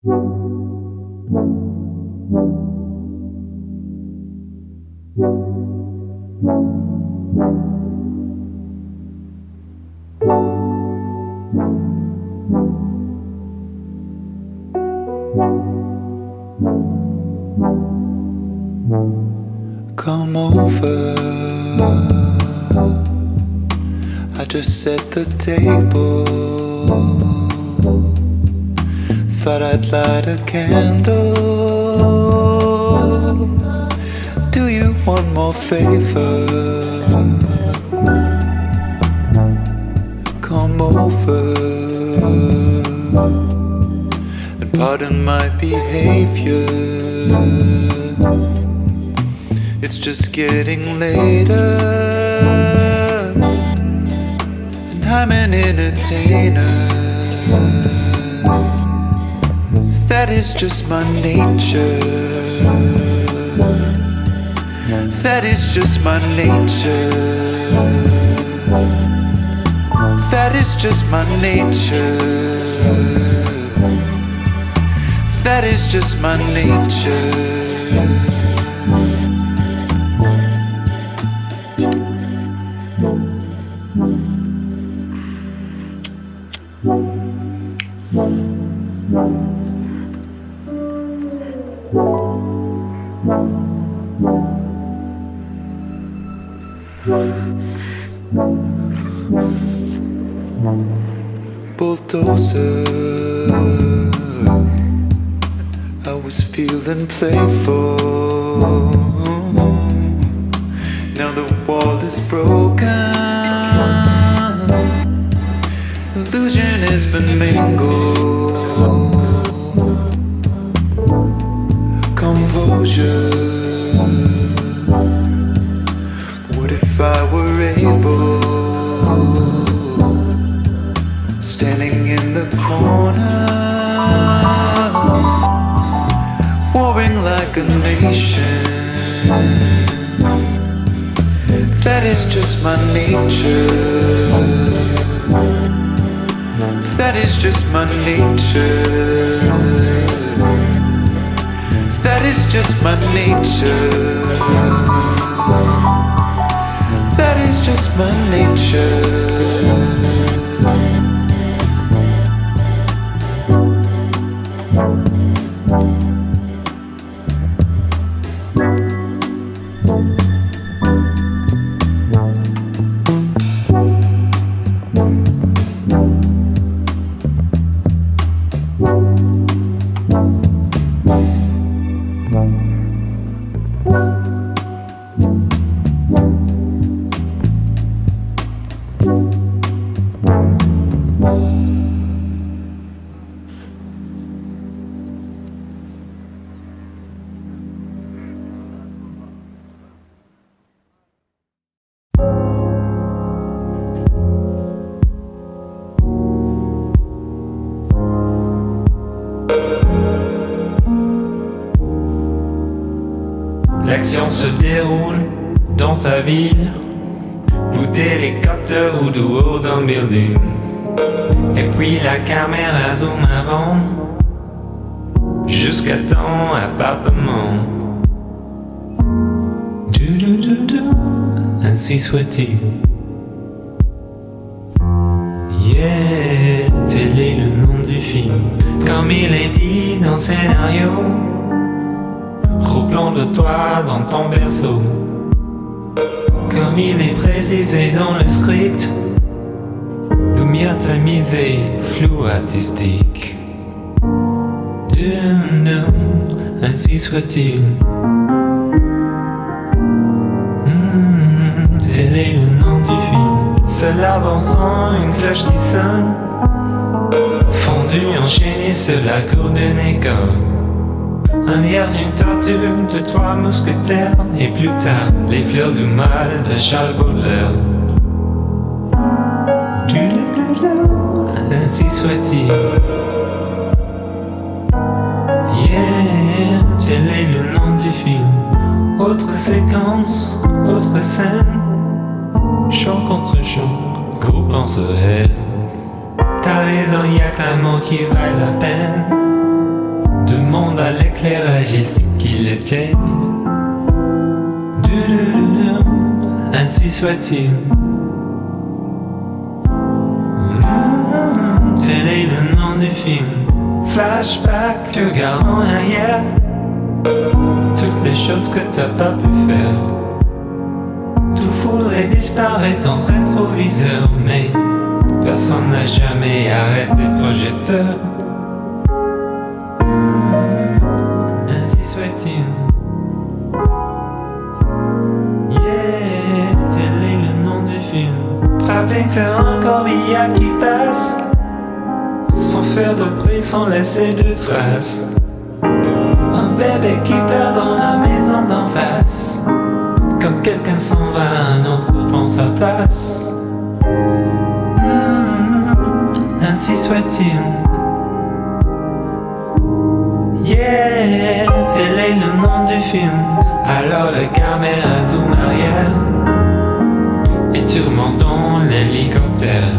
Come over, I just set the table. Thought I'd light a candle. Do you want more favor? Come over and pardon my behavior. It's just getting later, and I'm an entertainer. That is just my nature. That is just my nature. That is just my nature. That is just my nature. Bulldozer, I was feeling playful. Now the wall is broken. Illusion has been mangled. Composure. What if I were able? Standing in the corner, warring like a nation. That is just my nature. That is just my nature. That is just my nature. That is just my nature. L'action se déroule dans ta ville, vous télécoptère ou du haut d'un building. Et puis la caméra zoom avant, jusqu'à ton appartement. Ainsi soit-il. Yeah, tel est le nom du film. Comme il est dit dans le scénario, replan de toi dans ton berceau. Comme il est précisé dans le script, lumière tamisée, flou artistique. Ainsi soit-il. Tel est le nom du film. Seul avançant, une cloche qui sonne, fondu, enchaîné sur la cour d'une école. Un air d'une tortue de trois mousquetaires. Et plus tard, les fleurs du mal de Charles Baudelaire. Ainsi soit-il. Yeah, tel est le nom du film. Autre séquence, autre scène. Chant contre chant, groupe en sereine. T'as raison, y'a que l'amour qui vaille la peine. l'éclairagiste qui l'éteigne. Ainsi soit-il. Tel est le nom du film. Flashback, te regarde en arrière. Toutes les choses que t'as pas pu faire. Tout faudrait disparaître en rétroviseur, mais personne n'a jamais arrêté le projecteur. Ainsi soit-il. Yeah, tel est le nom du film. Travelling sur un corbillard qui passe, sans faire de bruit, sans laisser de traces. Un bébé qui pleure dans la maison d'en face. Quand quelqu'un s'en va, un autre prend sa place. Ainsi soit-il. Yeah, tel est le nom du film. Alors la caméra zoom arrière et tu remontes dans l'hélicoptère.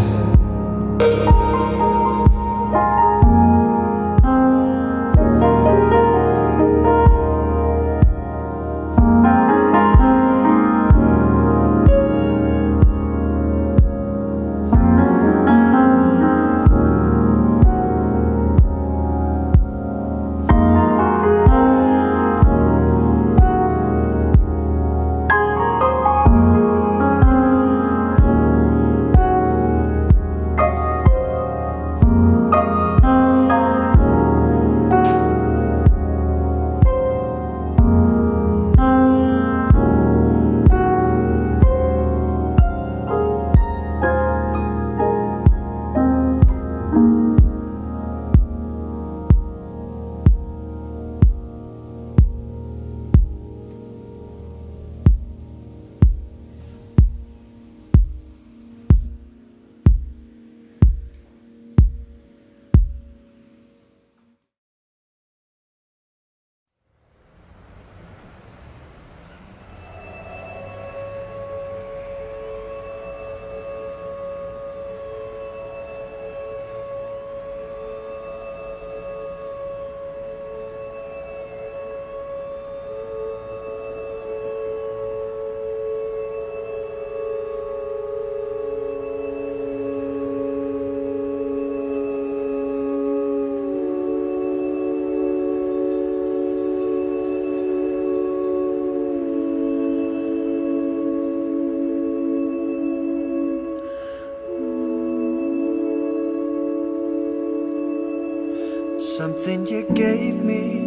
Something you gave me,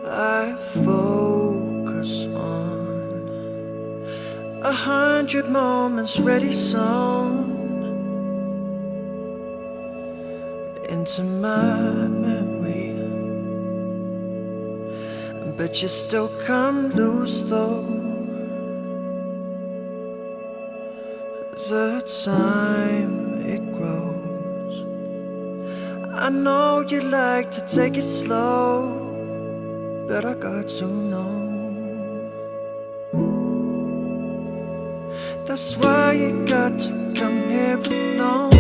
I focus on 100 moments ready sewn into my memory. But you still come loose though. The time it grows, I know you like to take it slow, but I got to know. That's why you got to come here alone.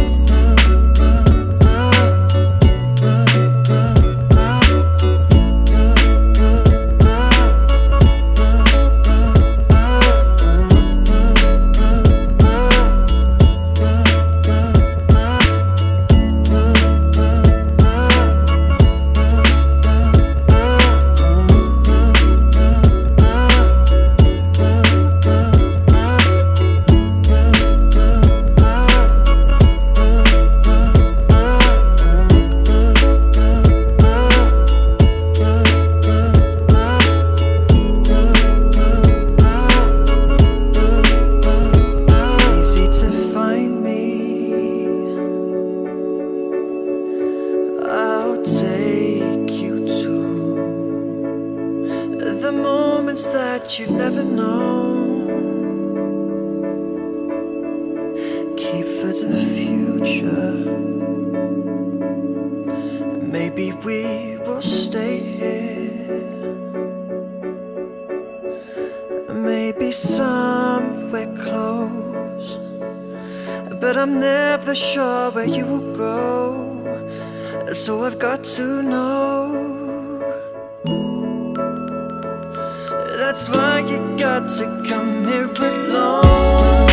That you've never known, keep for the future. Maybe we will stay here, maybe somewhere close, but I'm never sure where you will go. so I've got to know. That's why you got to come here alone.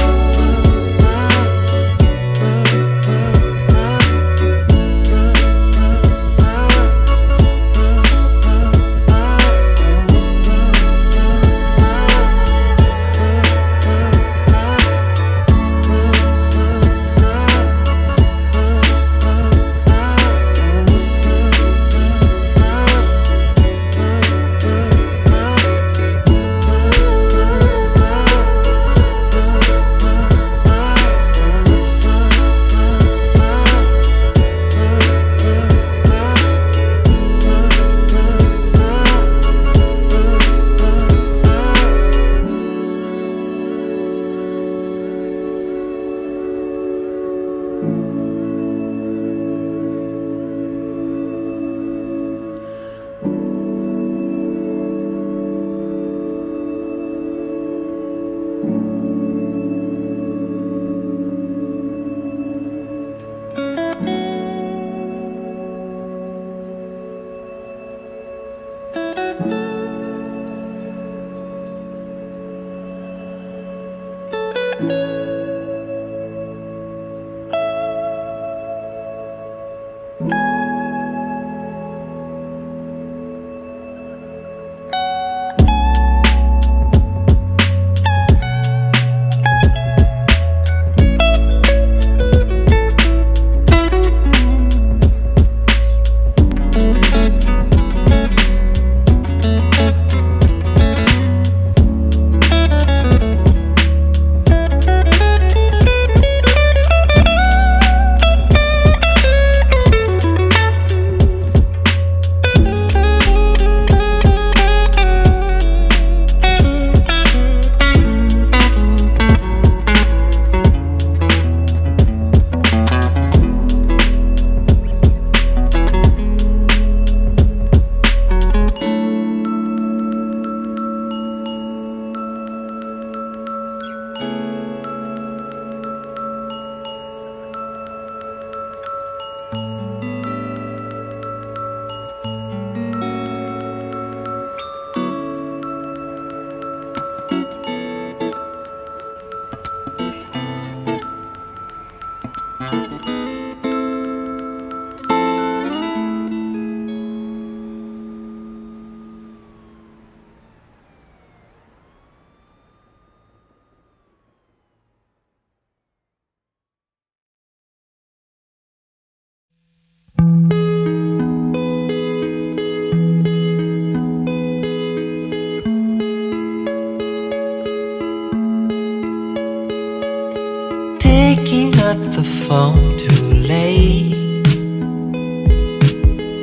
Picking up the phone too late.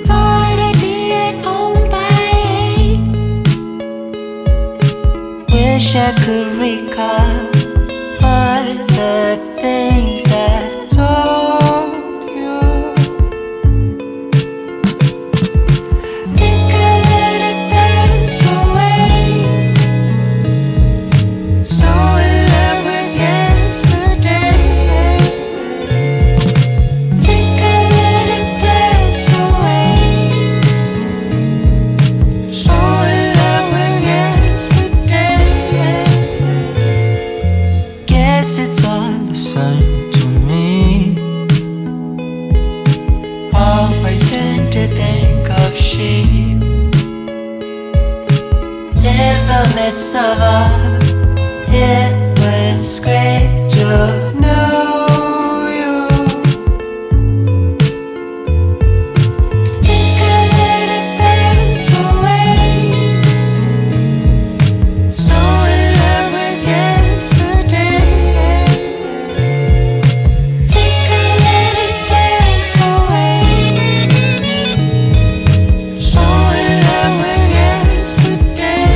Thought I'd be at home by 8. Wish I could recall all the things I told you. Think I let it pass away. So in love with yesterday. Think I let it pass away. So in love with yesterday. Guess it's all the same to me. Always tend to think of sheep in the midst of all. It was great to know you. Think I let it pass away. So in love with yesterday. Think I let it pass away. So in love with yesterday.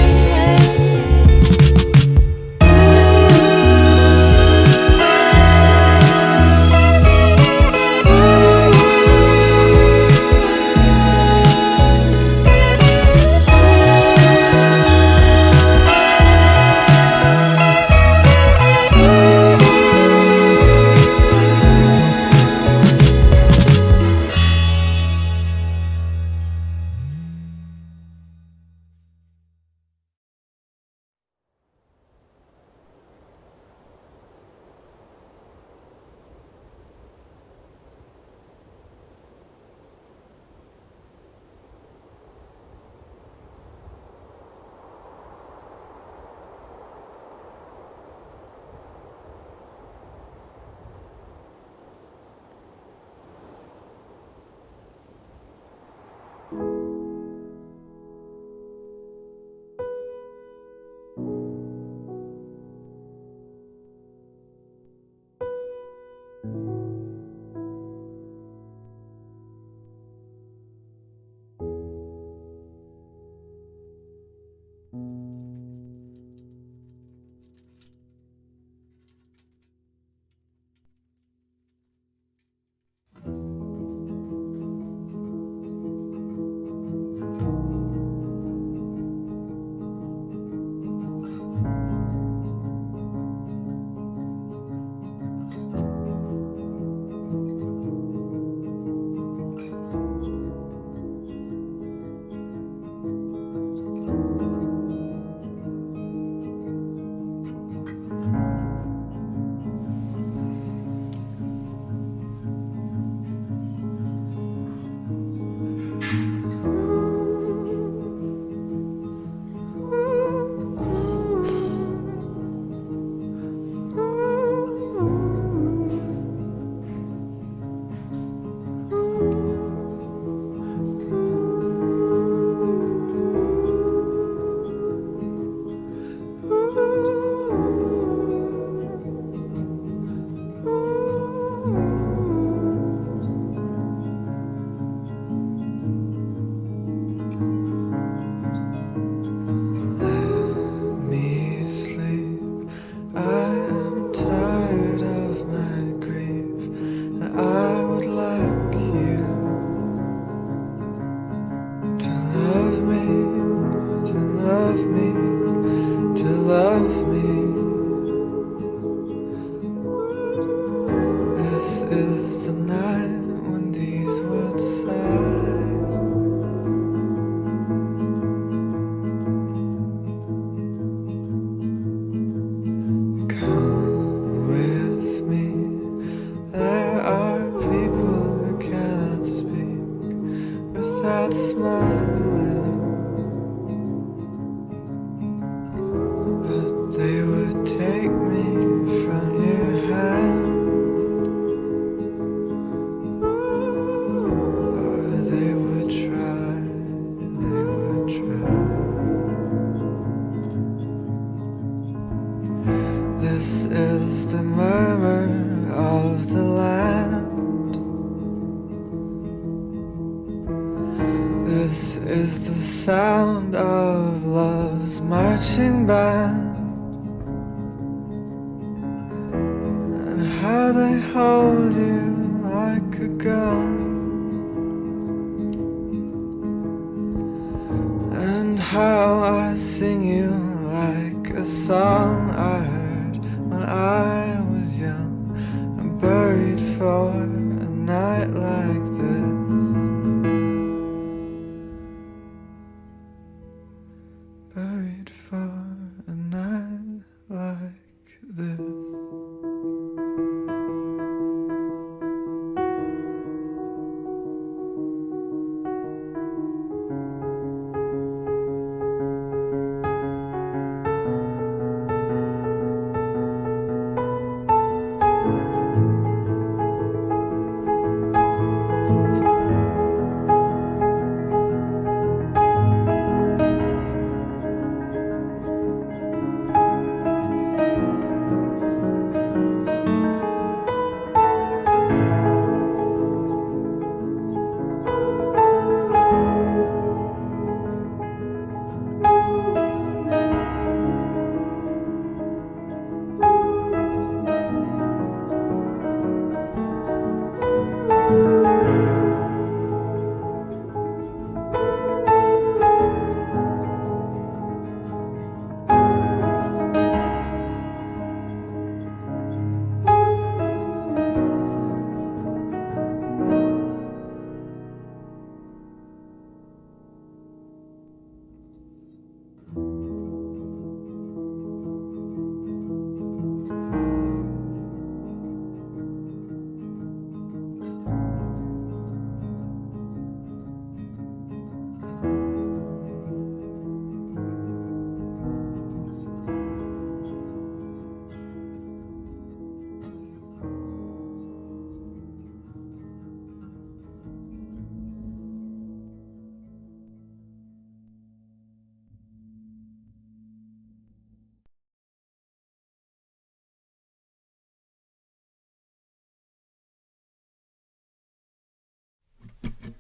that smile, but they would take me from your hand, or they would try, they would try. This is the murmur of the land. This is the sound of love's marching band, and how they hold you like a gun, and how I sing you like a song I heard when I was young and buried for a night like this. Buried for a night like this.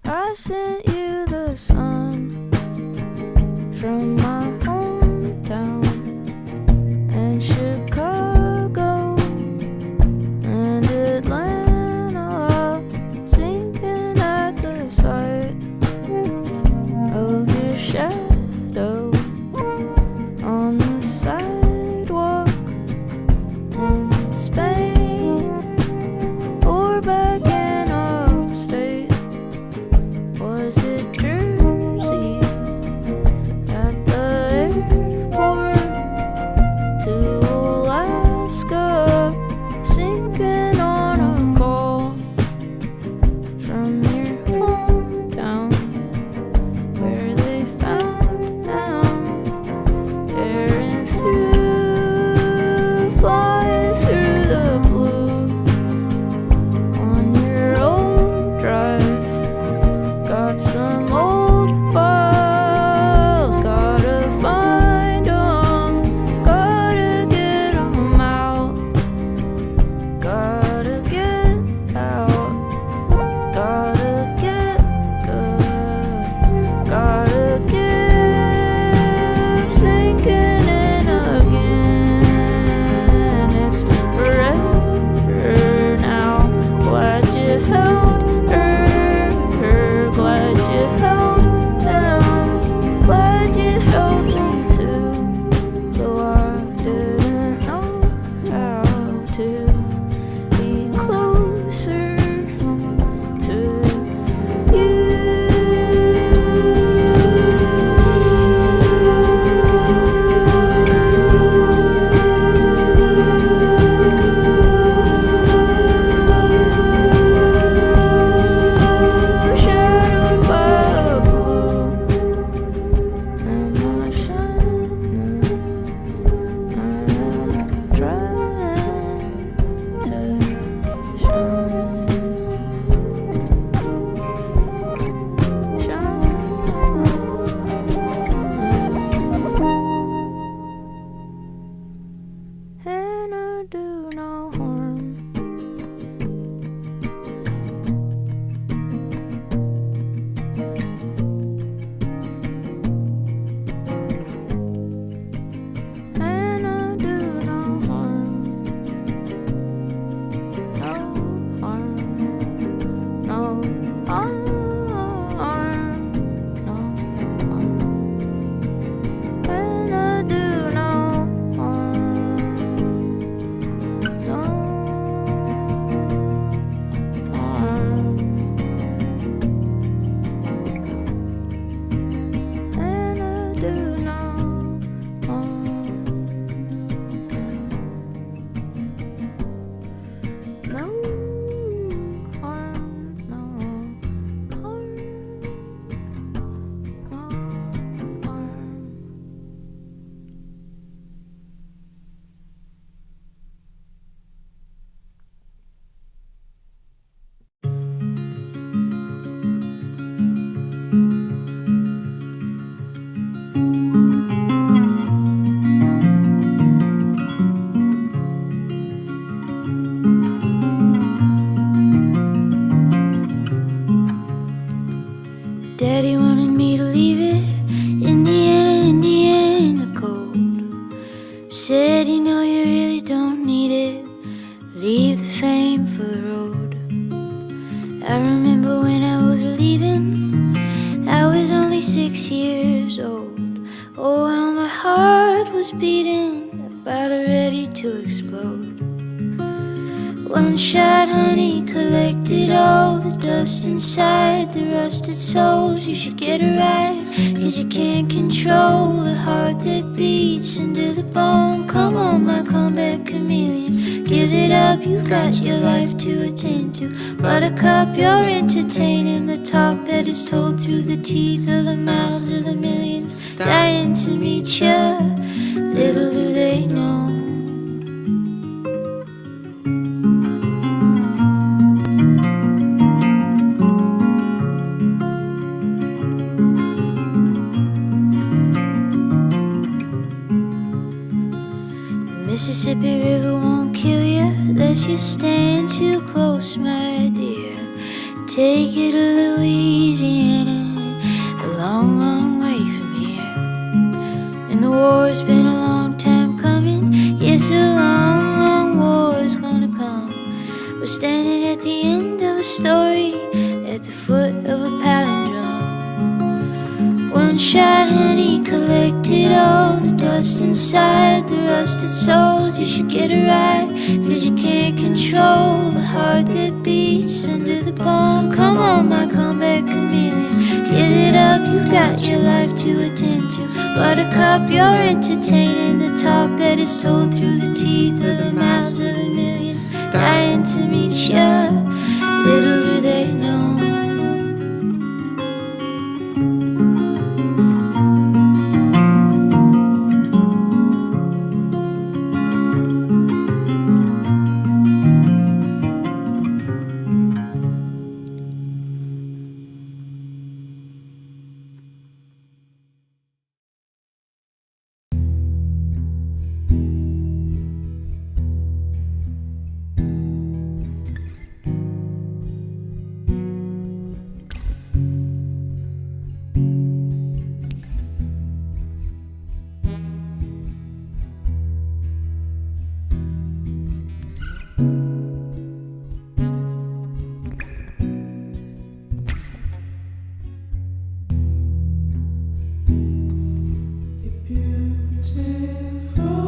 I sent you the sun from my hometown and Chicago and Atlanta, sinking at the sight of your shadow on the sidewalk in Spain or back in upstate. Was it Jersey at the Daddy wanted me to leave it, Indiana, Indiana in the cold. Said, you know, you really don't need it, leave the fame for the road. I remember when I was leaving, I was only 6 years old. Oh, how my heart was beating, about ready to explode. One shot, honey, collected all the dust inside the rusted souls. You should get it right, 'cause you can't control the heart that beats into the bone. Come on, my comeback chameleon, give it up, you've got your life to attend to. Buttercup, you're entertaining the talk that is told through the teeth of the mouths of the millions dying to meet ya. Little do they know. Mississippi River won't kill you unless you stand too close, my dear. Take you to Louisiana, a long, long way from here. And the war's been a long time coming, yes, a long, long war's gonna come. We're standing at the end of a story, at the foot of a palindrome. One shot, honey, collected all the dust inside the rusted souls. You should get it right, 'cause you can't control the heart that beats under the bone. Come on, my comeback chameleon, give it up, you got your life to attend to. Buttercup, you're entertaining the talk that is told through the teeth of the mouths of the millions dying to meet ya. Little do they know. Beautiful.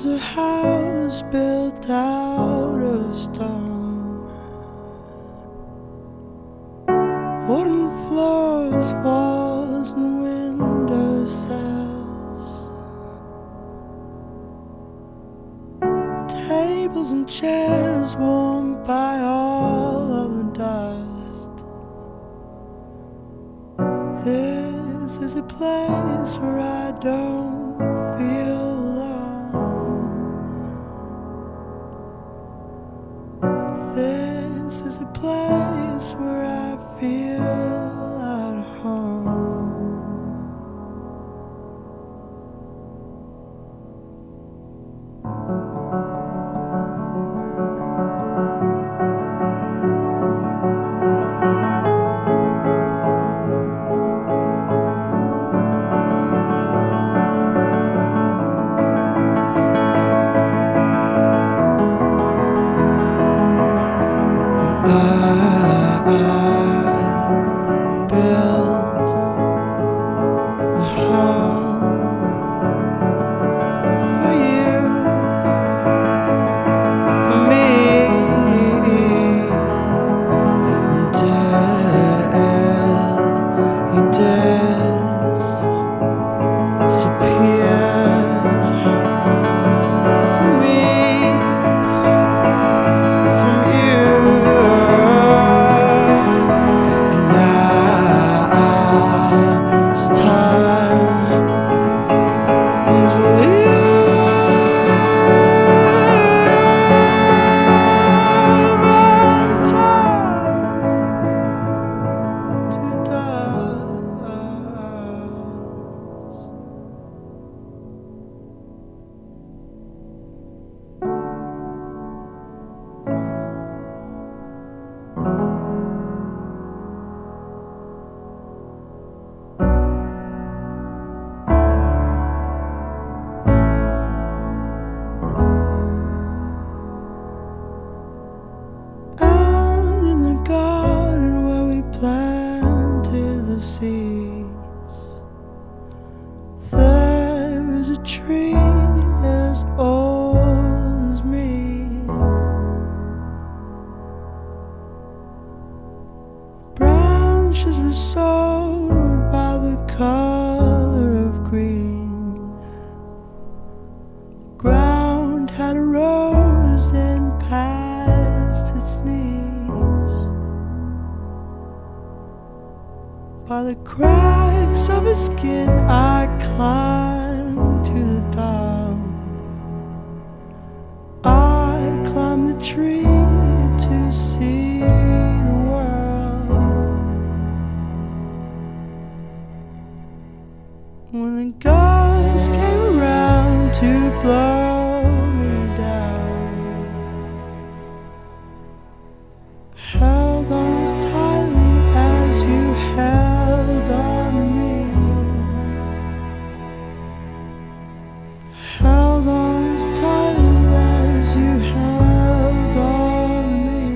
was a house built out of stone, wooden floors, walls and window sills, tables and chairs warmed by all of the dust. This is a place where I don't feel alone. This is a place where I feel at home. By the cracks of his skin I climbed to the top. I climbed the tree to see the world. When the gusts came around to blow me down, held on as tightly as you held on to me. Held on as tightly as you held on to me.